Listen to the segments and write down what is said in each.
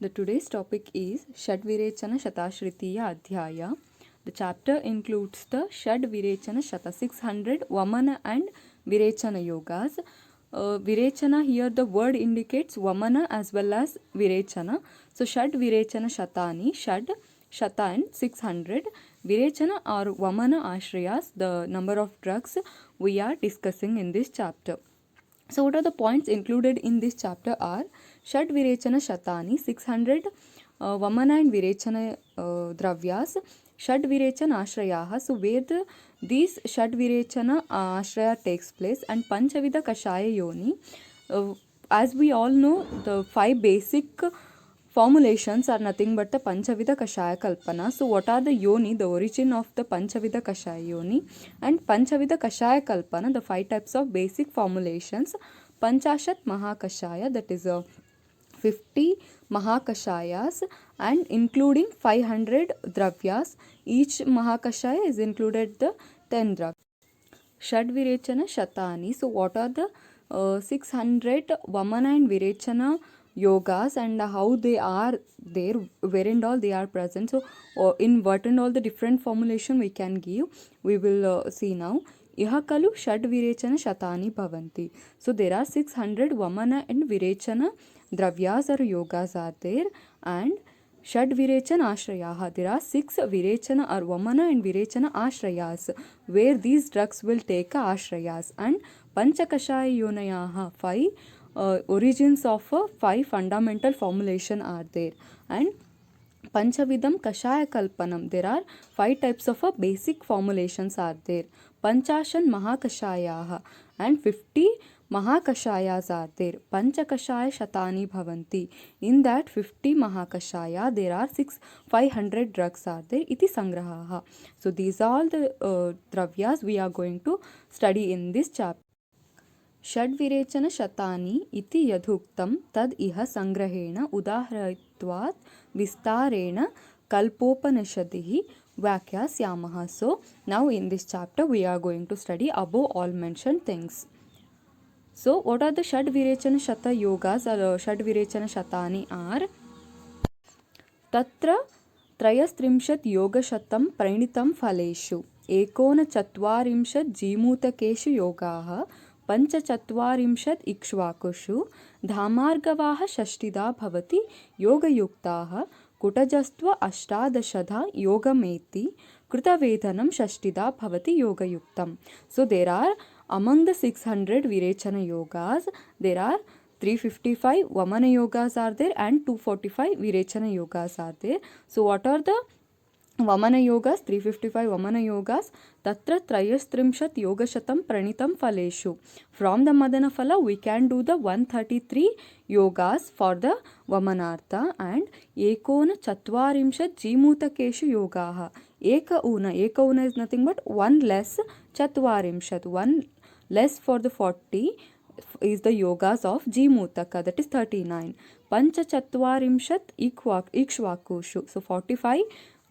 The today's topic is Shadvirechana Shatashtritiya Adhyaya. The chapter includes the Shadvirechana Shata 600 Vamana and Virechana yogas. Virechana, here the word indicates Vamana as well as Virechana. So Shadvirechana Shatani, Shad, Shata and 600. Virechana or Vamana Ashrayas, the number of drugs we are discussing in this chapter. So what are the points included in this chapter are Shad Virechana Shatani, 600 Vamana and Virechana Dravyas, Shad Virechana Ashrayaha. So where these Shad Virechana Ashraya takes place, and Panchavida Kashaya Yoni. As we all know, the 5 basic formulations are nothing but the Panchavida Kashaya Kalpana. So what are the yoni, the origin of the Panchavida Kashaya yoni, and Panchavida Kashaya Kalpana, the 5 types of basic formulations. Panchashat Mahakashaya, that is 50 Mahakashayas, and including 500 Dravyas. Each Mahakashaya is included the 10 Dravyas. Shadvirechana Shatani. So what are the 600 Vamana and Virechana yogas and how they are there, where and all they are present. So in what and all the different formulation we can give, we will see now. Ihakalu Shadvirechana Shatani Bhavanti. So there are 600 Vamana and Virechana Dravyas or yogas are there, and Shad Virechana Ashrayaha. There are 6 Virechana or Vamana and Virechana Ashrayas, where these drugs will take Ashrayas, and Panchakashaya Yonayaha. 5 origins of 5 fundamental formulation are there, and Panchavidam Kashaya Kalpanam. There are 5 types of basic formulations are there. Panchashan Mahakashayaha, and 50 Mahakashayas are there. Panchakashaya Shatani Bhavanti. In that 50 Mahakashaya, there are 500 drugs are there. Iti Sangrahaha. So these are all the dravyas we are going to study in this chapter. षड्विरेचन शतानि इति यथुक्तं तद् इह संग्रहेण उदाहृत्वात् विस्तारेण कल्पोपनिषदिः व्याख्यास्यामः. So now in this chapter we are going to study above all mentioned things. So what are the Shadvirechana Shata yogas or Shadvirechana Shatani are? तत्र त्रयस्त्रिंशत् योगशतं प्रणीतं फलेषु 49 जीमूतकेषु योगाः 45 इक्ष्वाकुषु धामार्गवाः षष्टिधा भवति योगयुक्ताः कुटजस्त्व 18 योगमेति कृतवेधनं षष्टिधा भवति योगयुक्तम्. So there are among the 600 Virechana yogas, there are 355 Vamana yogas are there and 245 Virechana yogas are there. So what are the Vamana yogas? 355 Vamana yogas. Tatra Trayastrimshat Yogashatam Pranitam Faleshu. From the Madana Phala we can do the 133 yogas for the Vamanartha, and Ekona Chatvarimshat Jimutakeshu yogaha. Eka una is nothing but 1 less Chatvarimshat. 1 less for the 40 is the yogas of Jimutaka, that is 39. Pancha Chatvarimshat Ikshvakushu. So 45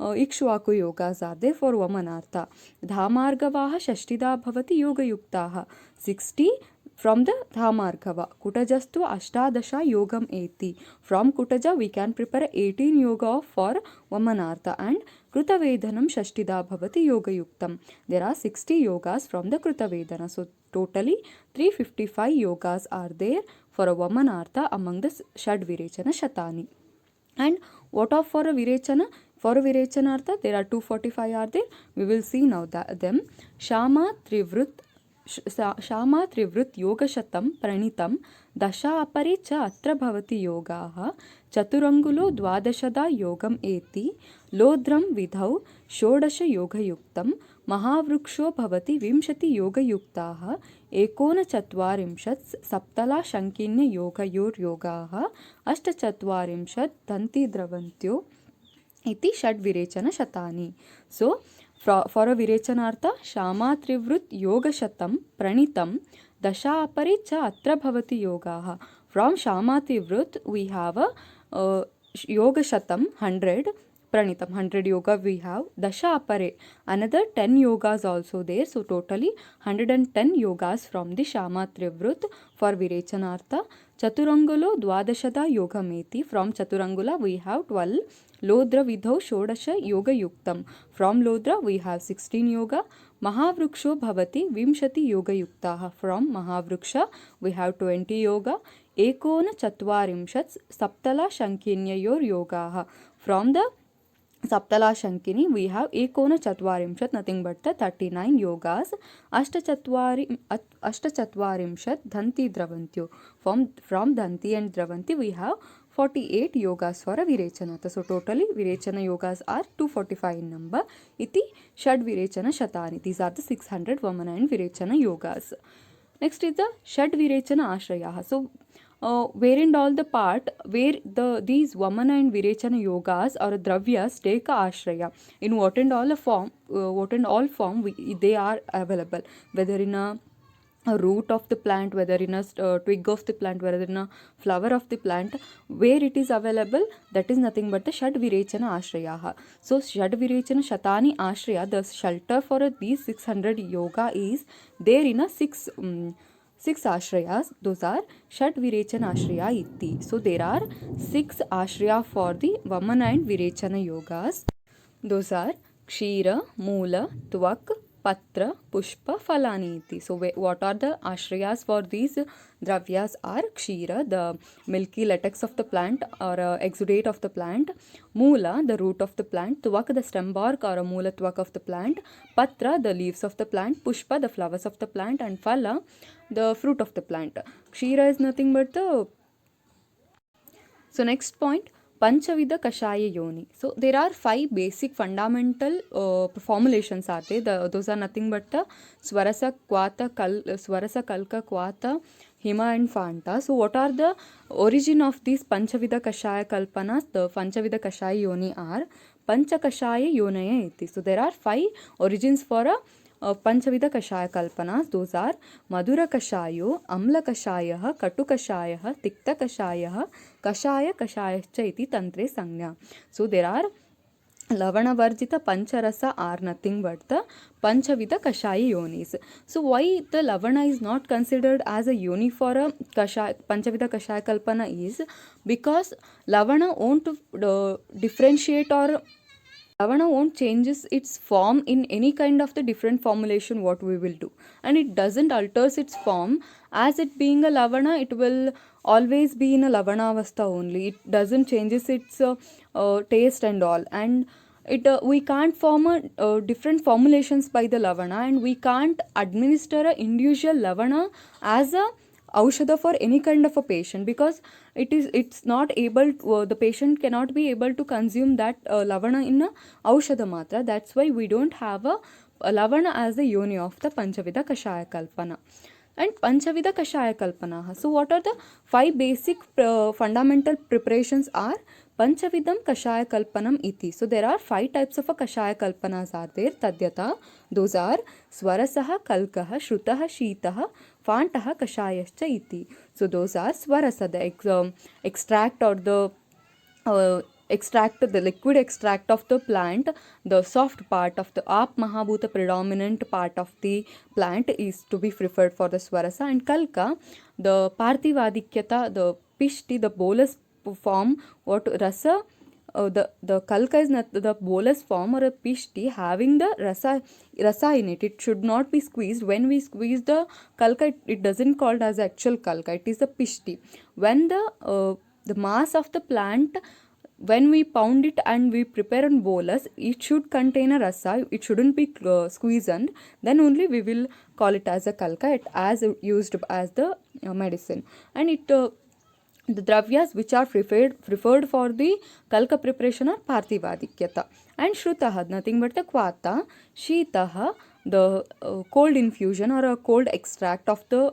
Ikshvaku yogas are there for Vamanartha. Dhamargavaha Shashtida Bhavati Yogayuktaha. 60 from the Dhamargava. Kutajastu Ashtadasha Yogam Eti. From Kutaja we can prepare 18 yoga for Vamanartha, and Krutavedhanam Shashtida Bhavati Yogayuktam. There are 60 yogas from the Krutavedana. So totally 355 yogas are there for a Vamanartha among the Shadvirechana Shatani. And what of for a Virechana? For a Virechanartha, there are 245 are there. We will see now them. Shama Trivrit Yogashatam Pranitam Dasha Apari Cha Atra Bhavati Yogaha Chaturangulo Dwadashada Yogam Eti Lodram Vidhau Shodasha Yoga Yuktam Mahavruksho Bhavati Vimshati Yoga Yuktaha Ekona Chatvarimshat Saptala Shankinya Yoga Yor Yogaha Ashta Chatvarimshat Tanti Dravantyo Iti Shadvirechana Shatani. So for a Virechanartha, Shama Trivrut Yoga Shatam Pranitam Dasha Apari Cha Atra Bhavati Yogaha. From Shama Trivrut we have a Yoga Shatam 100, pranitam 100 yoga we have. Dasha apare another 10 yogas also there, so totally 110 yogas from the Shama Trivrut for Virechanartha. Chaturangulo Dwadashada Yogameti, from Chaturangula we have 12. Lodra Vidhau Shodasha Yoga Yuktam, from Lodra we have 16 yoga. Mahavruksho Bhavati Vimshati Yoga Yuktaha, from Mahavruksha we have 20 yoga. Ekona Chatvarimshat Saptala Shankinyayor Yogaha, from the Saptala Shankini we have Ekona Chatvarimshat, nothing but the 39 yogas. Ashtachatvarimshat Dhanti Dravantyo, from Dhanti and Dravanti we have 48 yogas for a Virechanata. So totally Virechana yogas are 245 in number. Iti Shad Virechana Shatani. These are the 600 Vamana and Virechana yogas. Next is the Shad Virechana Ashrayaha. So wherein all the part where these Vamana and Virechana yogas or Dravyas take a Ashraya. In what and all form they are available, whether in a root of the plant, whether in a twig of the plant, whether in a flower of the plant, where it is available, that is nothing but the Shad Virechana Ashrayaha. So Shad Virechana Shatani Ashraya, the shelter for these 600 yoga is there in a six ashrayas. Those are Shad Virechana Ashraya iti. So there are 6 ashraya for the Vamana and Virechana yogas. Those are Kshira, Moola, Tvak, Patra, Pushpa, Falani iti. So what are the ashrayas for these dravyas are Kshira, the milky latex of the plant or exudate of the plant. Moola, the root of the plant. Tvak, the stem bark or a Moola Tvak of the plant. Patra, the leaves of the plant. Pushpa, the flowers of the plant. And Phala, the fruit of the plant. Kshira is nothing but the... So next point, Panchavida Kashaya Yoni. So there are 5 basic fundamental formulations are there. Those are nothing but the Swarasa, Kvata, Kalka, Kvata, Hima and Fanta. So what are the origin of these Panchavida Kashaya Kalpanas? The Panchavida Kashaya Yoni are Pancha Kashaya Yonaya iti. So there are 5 origins for a Panchavida Kashaya Kalpanas. Those are Madura Kashayo, Amla Kashayah, Katu Kashayah, Tikta Kashayah, Kashaya Kashayascha iti Tantre Sangya. So there are Lavana Varjita Pancharasa are nothing but the Panchavida Kashaya yonis. So why the Lavana is not considered as a yoni for a Panchavida Kashaya Kalpana is because Lavana won't differentiate or Lavana won't changes its form in any kind of the different formulation what we will do, and it doesn't alters its form. As it being a Lavana, it will always be in a Lavana avastha only. It doesn't changes its taste and all, and it we can't form a different formulations by the Lavana, and we can't administer a individual Lavana as a Aushadha for any kind of a patient, because it's not able to, the patient cannot be able to consume that Lavana in a Aushadha matra. That's why we don't have a Lavana as the yoni of the Panchavida Kashaya Kalpana. And Panchavida Kashaya Kalpana. So what are the 5 basic fundamental preparations are? Panchavidam Kashaya Kalpanam iti. So there are 5 types of a Kashaya Kalpanas are there. Tadyata. Those are Swarasaha, Kalkaha, Shrutaha, Sheetaha, Fantaha, Kashayascha iti. So those are Swarasa, the extract or the extract, the liquid extract of the plant, the soft part of the Ap Mahabhuta predominant part of the plant is to be preferred for the Swarasa. And Kalka, the Parthivadikyata, the Pishti, the bolus form, what rasa, the Kalka is not the bolus form or a Pishti having the rasa in it. It should not be squeezed. When we squeeze the Kalka, it doesn't called as actual Kalka. It is a Pishti. When the mass of the plant, when we pound it and we prepare on bolus, it should contain a rasa. It shouldn't be squeezed, and then only we will call it as a Kalka, as used as the medicine. And it the dravyas which are preferred for the Kalka preparation are Parthivadikyata. And Shrutaha, nothing but the Kvata, Sheetaha, the cold infusion or a cold extract of the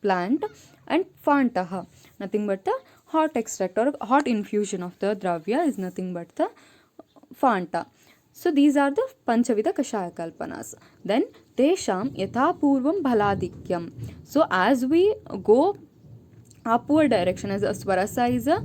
plant, and Fantaha, nothing but the hot extract or hot infusion of the dravya is nothing but the Fanta. So these are the Panchavida Kashaya Kalpanas. Then Tesham Yatha Purvam Bhaladikyam. So as we go upward direction, as a swarasa is a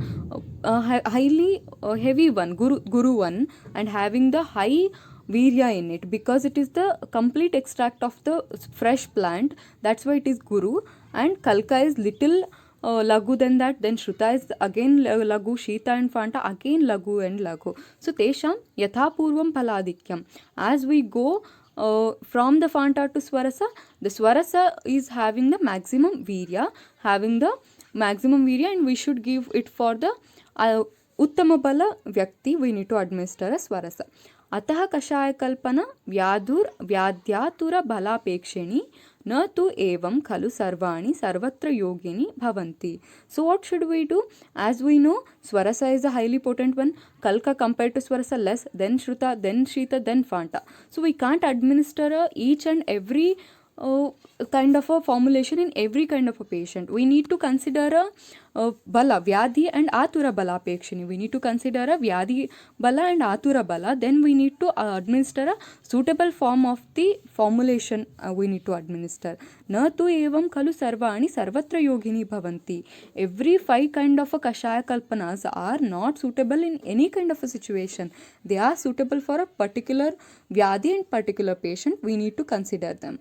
highly heavy one, guru one, and having the high virya in it, because it is the complete extract of the fresh plant, that's why it is guru. And kalka is little lagu than that, then shruta is again lagu, shita and fanta again lagu and lagu. So tesham yatha purvam paladikyam, as we go from the fanta to swarasa, the swarasa is having the maximum virya, having the maximum virya, and we should give it for the uttama bala vyakti, we need to administer a swarasa. अतः कषाय कल्पना व्याध्यातुर बलापेक्षिणी न तु एवं खलु सर्वाणि सर्वत्र योगिनी bhavanti. So what should we do? As we know, swarasa is a highly potent one, kalka compared to swarasa less, then shruta, then shita, then fanta. So we can't administer each and every kind of a formulation in every kind of a patient. We need to consider a bala, vyadhi and atura bala pekshini. We need to consider a vyadhi bala and atura bala. Then we need to administer a suitable form of the formulation we need to administer. Na tu evam khalu sarvani sarvatra yogini bhavanti. Every 5 kind of a kashaya kalpanas are not suitable in any kind of a situation. They are suitable for a particular vyadhi and particular patient. We need to consider them.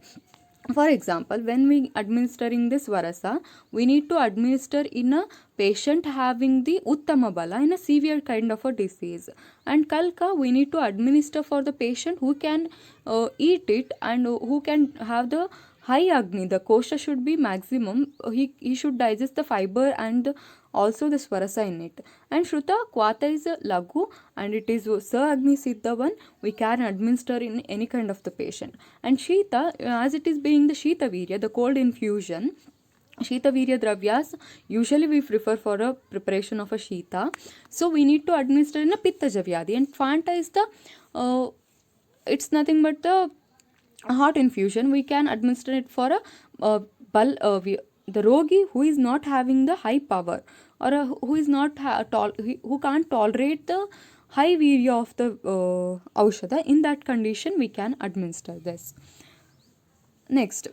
For example, when we administering this varasa, we need to administer in a patient having the uttama bala in a severe kind of a disease. And kalka we need to administer for the patient who can eat it and who can have the high agni. The kosha should be maximum. He should digest the fiber and also the swarasa in it. And shruta kwata is a lagu and it is sa agni siddha one. We can administer in any kind of the patient. And shita, as it is being the shita virya, the cold infusion, Shita Virya Dravyas, usually we prefer for a preparation of a Shita. So we need to administer in a Pitta Javyadi. And Fanta is the, it's nothing but the hot infusion. We can administer it for the Rogi who is not having the high power, or who is not who can't tolerate the high virya of the Aushada. In that condition, we can administer this. Next.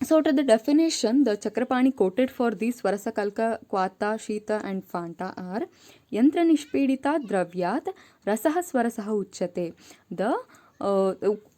So to the definition, the Chakrapani quoted for these Swarasa, Kalka, Kwata, Shita and Fanta are Yantra Nishpedita Dravyat Rasaha Swarasaha Uchate. The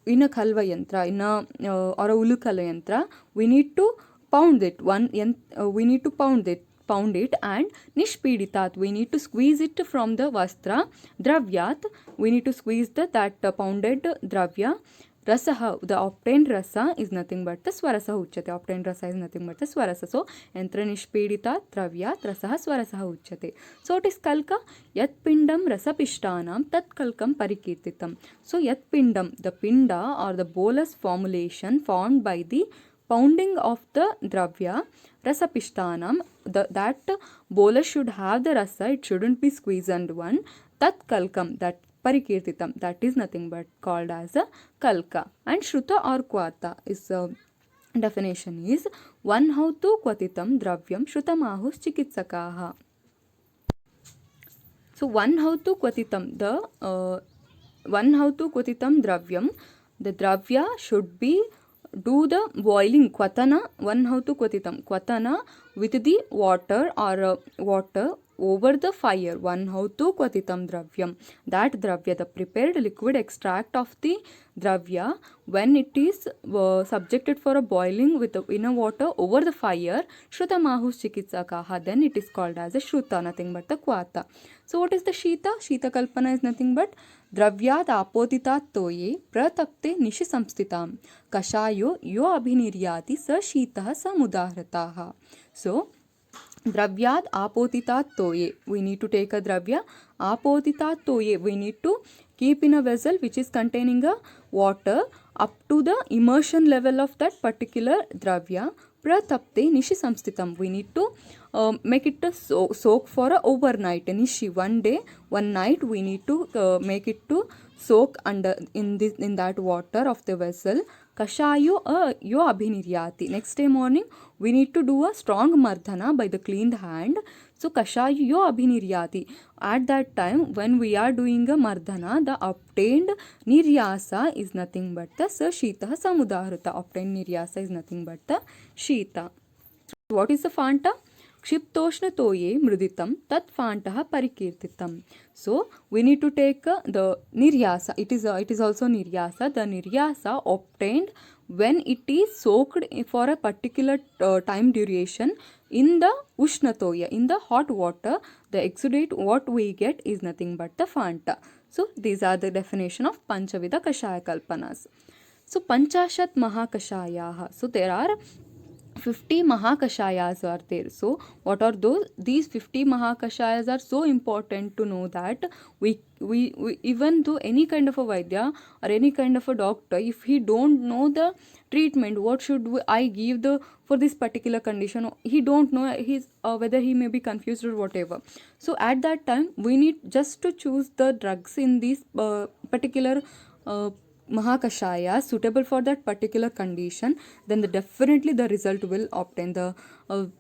in a Khalva Yantra, in a or a Ulukala Yantra, we need to pound it. We need to pound it, and Nishpeditat, we need to squeeze it from the Vastra. Dravyat, we need to squeeze that pounded Dravya. Rasaha, the obtained rasa is nothing but the swarasa uchyate. Obtained rasa is nothing but the swarasa. So, yantra nishpedita dravyat rasaha swarasaha uchyate. So, it is kalka yat pindam rasa pishtanam tat kalkam parikirtitam. So, yat pindam, the pinda or the bolus formulation formed by the pounding of the dravya, rasa pishtanam, that bolus should have the rasa, it shouldn't be squeezed one. Tat kalkam, that parikirtitam, that is nothing but called as a kalka. And shruta or kwata is definition is one hautu kwatitam dravyam shrutamahus chikitsakaha. So one hautu kwatitam, the one hautu kwatitam dravyam, the dravya should be do the boiling kwatana, one hautu kwatitam, kwatana with the water or water over the fire, one hautu kwatitam dravyam. That dravya, the prepared liquid extract of the dravya, when it is subjected for a boiling with in a water over the fire, shruta mahus chikitsakaha, then it is called as a shruta, nothing but the kwata. So what is the shita? Shita kalpana is nothing but dravyat apotitat toye pratapte nishi samstitam kashayo yo abhiniryati sa shitah samudahrataha. So dravyat apotitat toye, we need to take a dravya. Apotitat toye, we need to keep in a vessel which is containing a water up to the immersion level of that particular dravya. Pratapte nishi samstitam, we need to make it a soak for a overnight. Nishi, one day, one night, we need to make it to soak under in that water of the vessel. Kashayo yo abhiniryati. Next day morning, we need to do a strong mardhana by the cleaned hand. So kashayo yo abhiniryati. At that time, when we are doing a mardhana, the obtained niryasa is nothing but the shita samudahrita. Obtained niryasa is nothing but the shita. What is the fanta? क्षिप्तोष्णतोये मृदितं तत् फाण्टः परिकीर्तितम्. So we need to take the niryasa. It is also niryasa. The niryasa obtained when it is soaked for a particular time duration in the ushnatoya, in the hot water. The exudate what we get is nothing but the fanta. So these are the definition of Panchavida Kashaya Kalpanas. So Panchashat Mahakashayaha. So there are 50 Mahakashayas are there. So what are those? These 50 Mahakashayas are so important to know that we even though any kind of a Vaidya or any kind of a doctor, if he don't know the treatment, what should I give the for this particular condition, he don't know his whether he may be confused or whatever. So at that time we need just to choose the drugs in this particular Mahakashaya suitable for that particular condition, then definitely the result will obtain. The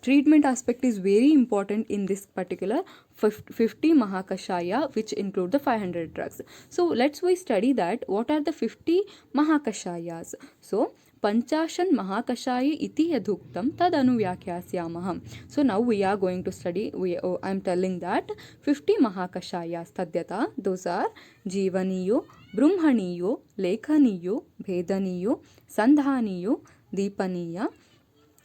treatment aspect is very important in this particular 50 Mahakashaya, which include the 500 drugs. So let's we study that what are the 50 Mahakashayas. So Panchashan Mahakashaya iti yaduktam tad anuvyakyasyamaham. So now we are going to study, I am telling that 50 Mahakashayas tadyata, those are Jivaniyo, Brumhaniyo, Lekhaniyo, Bhedaniyo, Sandhaniyo, Deepaniya,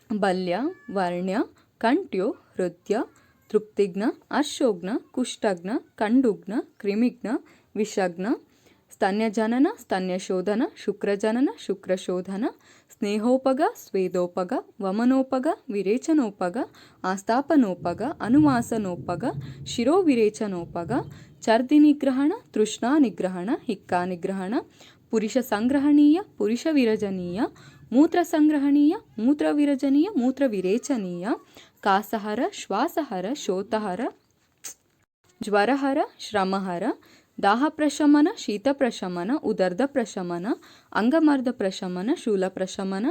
Balya, Varnya, Kantyo, Hrudya, Truptigna, Ashogna, Kushtagna, Kandugna, Krimigna, Vishagna, ಸ್ತನ್ಯಜನನ ಸ್ತನ್ಯಶೋಧನ ಶುಕ್ರಜನನ ಶುಕ್ರಶೋಧನ ಸ್ನೇಹೋಪಗ ಸ್ವೇದೋಪಗ ವಮನೋಪಗ ವಿರೇಚನೋಪಗ ಆಸ್ತಾಪನೋಪಗ ಅನುವಾಸನೋಪಗ ಶಿರೋವಿರೇಚನೋಪಗ ಚರ್ದಿನಿಗ್ರಹಣ ತೃಷ್ಣಾನಿಗ್ರಹಣ ಹಿಕ್ಕಾನಿಗ್ರಹಣ ಪುರುಷ ಸಂಗ್ರಹಣೀಯ ಪುರುಷ ವಿರಜನೀಯ ಮೂತ್ರ ಸಂಗ್ರಹಣೀಯ ಮೂತ್ರ ವಿರಜನೀಯ ಮೂತ್ರ ವಿರೇಚನೀಯ ಕಾಸಹರ ಶ್ವಾಸಹರ ಶೋತಹರ ಜ್ವರಹರ ಶ್ರಮಹರ दाह प्रशमन शीत प्रशमन उदर्द प्रशमन अंगमर्द प्रशमन शूल प्रशमन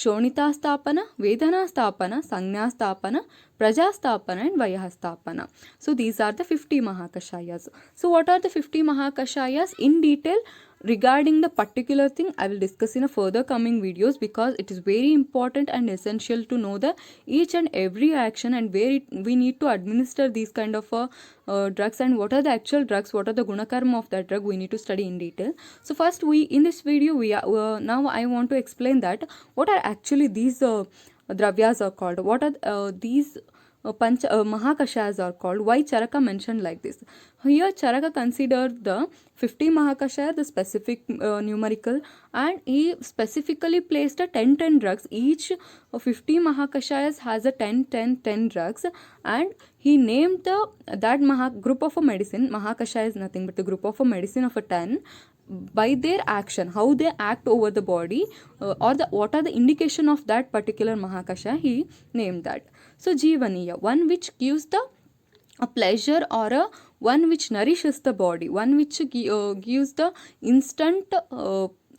शोणितास्थापन वेदनास्थापन संज्ञास्थापन प्रजास्थापन and vayahastapana. So these are the 50 Mahakashayas. So what are the 50 Mahakashayas in detail? Regarding the particular thing I will discuss in a further coming videos, because it is very important and essential to know the each and every action and where we need to administer these kind of drugs, and what are the actual drugs, what are the gunakarma of that drug, we need to study in detail. So first we in this video we are now I want to explain that what are actually these dravyas are called, what are these Mahakashayas are called, why Charaka mentioned like this. Here Charaka considered the 50 Mahakashaya, the specific numerical, and he specifically placed a 10 drugs. Each 50 Mahakashayas has a 10 drugs, and he named that group of a medicine. Mahakashaya is nothing but the group of a medicine of a 10 by their action, how they act over the body, or what are the indication of that particular Mahakashaya, he named that. So Jivaniya, one which gives a pleasure, or a one which nourishes the body, one which gives the instant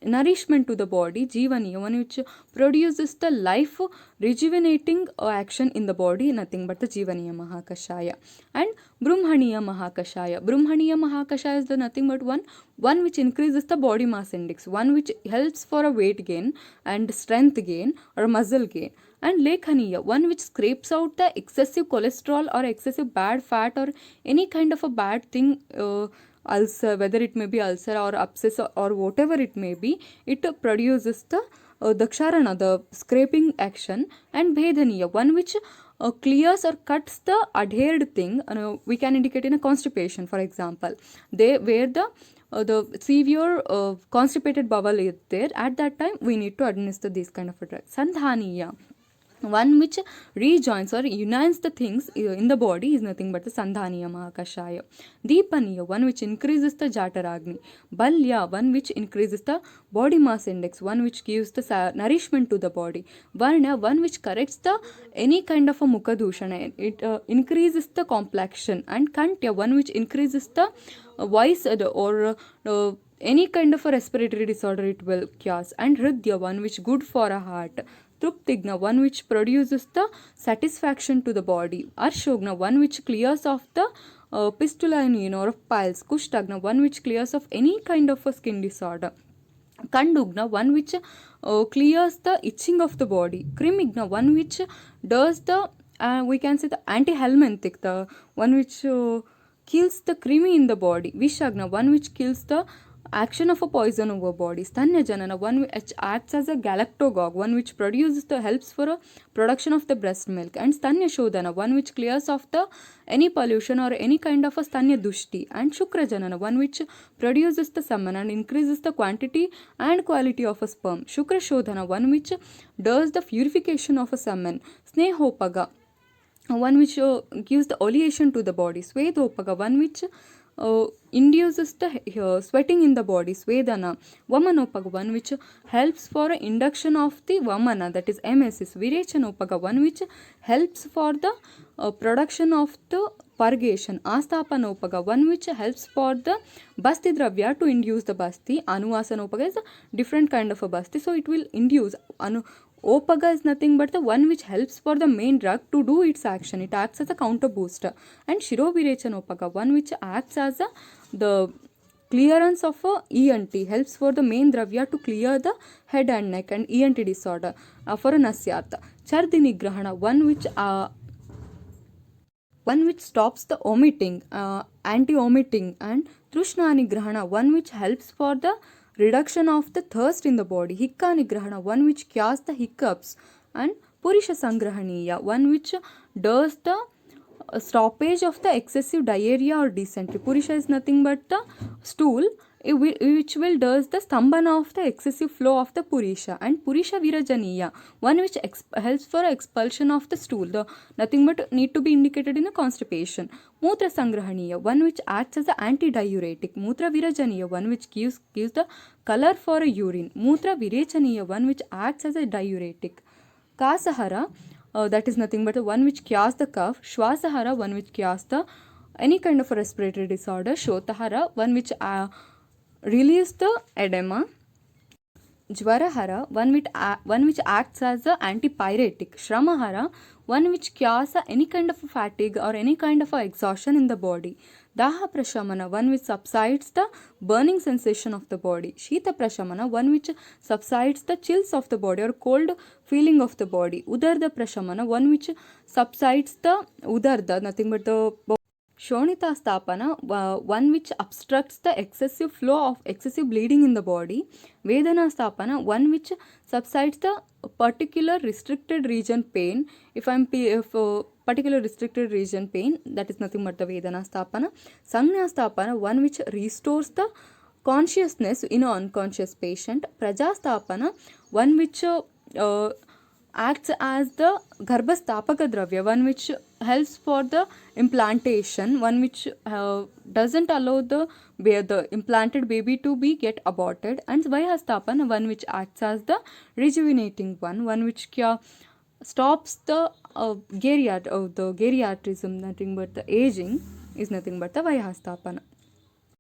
nourishment to the body. Jivaniya, one which produces the life rejuvenating action in the body, nothing but the Jivaniya Mahakashaya. And Brumhaniya Mahakashaya. Brumhaniya Mahakashaya is the nothing but one which increases the body mass index, one which helps for a weight gain and strength gain or muscle gain. And Lekhaniya, one which scrapes out the excessive cholesterol or excessive bad fat or any kind of a bad thing, ulcer, whether it may be ulcer or abscess or whatever it may be, it produces the Daksharana, the scraping action. And Bhedaniya, one which clears or cuts the adhered thing. We can indicate in a constipation, for example, where the severe constipated bowel is there, at that time we need to administer this kind of a drug. Sandhaniya, one which rejoins or unites the things in the body, is nothing but the Sandhaniya Mahakashaya. Deepaniya, one which increases the Jataragni. Balya, one which increases the body mass index, one which gives the nourishment to the body. Varna, one which corrects the any kind of a Mukhadushana, it increases the complexion. And Kantya, one which increases the voice or any kind of a respiratory disorder it will cause. And Hridya, one which good for a heart. Truptigna, one which produces the satisfaction to the body. Arshogna, one which clears off the pistula or piles. Kushtagna, one which clears off any kind of a skin disorder. Kandugna, one which clears the itching of the body. Krimigna, one which does the we can say the anti-helminthic, the one which kills the krimi in the body. Vishagna, one which kills the action of a poison over body. Stanya Janana, one which acts as a galactogog, one which produces the helps for a production of the breast milk. And Stanya Shodhana, one which clears off the any pollution or any kind of a Stanya Dushti. And Shukra Janana, one which produces the semen and increases the quantity and quality of a sperm. Shukra Shodhana, one which does the purification of a semen. Snehopaga, one which gives the oleation to the body. Swedopaga, one which induces the sweating in the body. Svedana. Vamanopaga, one which helps for induction of the vamana, that is emesis. Virechanopaga, one which helps for the production of the purgation. Astapanopaga, one which helps for the basti dravya to induce the basti. Anuvasanopaga is a different kind of a basti, so it will induce. Opaga is nothing but the one which helps for the main drug to do its action. It acts as a counter booster. And Shirovirechanopaga, one which acts as the clearance of a ENT, helps for the main dravya to clear the head and neck and ENT disorder. For a Nasyata. Chardinigrahana, one which stops the vomiting, anti-vomiting. And Trushna Nigrahana, one which helps for the reduction of the thirst in the body. Hikka Nigrahana, one which cures the hiccups. And Purisha Sangrahaniya, one which does the stoppage of the excessive diarrhea or dysentery. Purisha is nothing but the stool, which will does the stambhana of the excessive flow of the Purisha. And Purisha Virajaniya, one which helps for expulsion of the stool, the nothing but need to be indicated in a constipation. Mutra Sangrahaniya, one which acts as an anti-diuretic. Mutra Virajaniya, one which gives the color for a urine. Mutra Virechaniya, one which acts as a diuretic. Kasahara, that is nothing but the one which cures the cough. Shwasahara, one which cures the any kind of a respiratory disorder. Shotahara, one which release the edema. Jvarahara, one which acts as an antipyretic. Shramahara, one which cures any kind of fatigue or any kind of exhaustion in the body. Daha Prashamana, one which subsides the burning sensation of the body. Shita Prashamana, one which subsides the chills of the body or cold feeling of the body. Udarda Prashamana, one which subsides the udarda, nothing but the Shonita Stapana, one which obstructs the excessive flow of excessive bleeding in the body. Vedana Stapana, one which subsides the particular restricted region pain. If particular restricted region pain, that is nothing but the Vedana Stapana. Sangya Stapana, one which restores the consciousness in an unconscious patient. Praja Stapana, one which acts as the Garbhastapaka Dravya, one which helps for the implantation, one which doesn't allow the implanted baby to be get aborted. And Svayastapana, one which acts as the rejuvenating one which stops the geriatrism, nothing but the aging is nothing but the Vayastapana.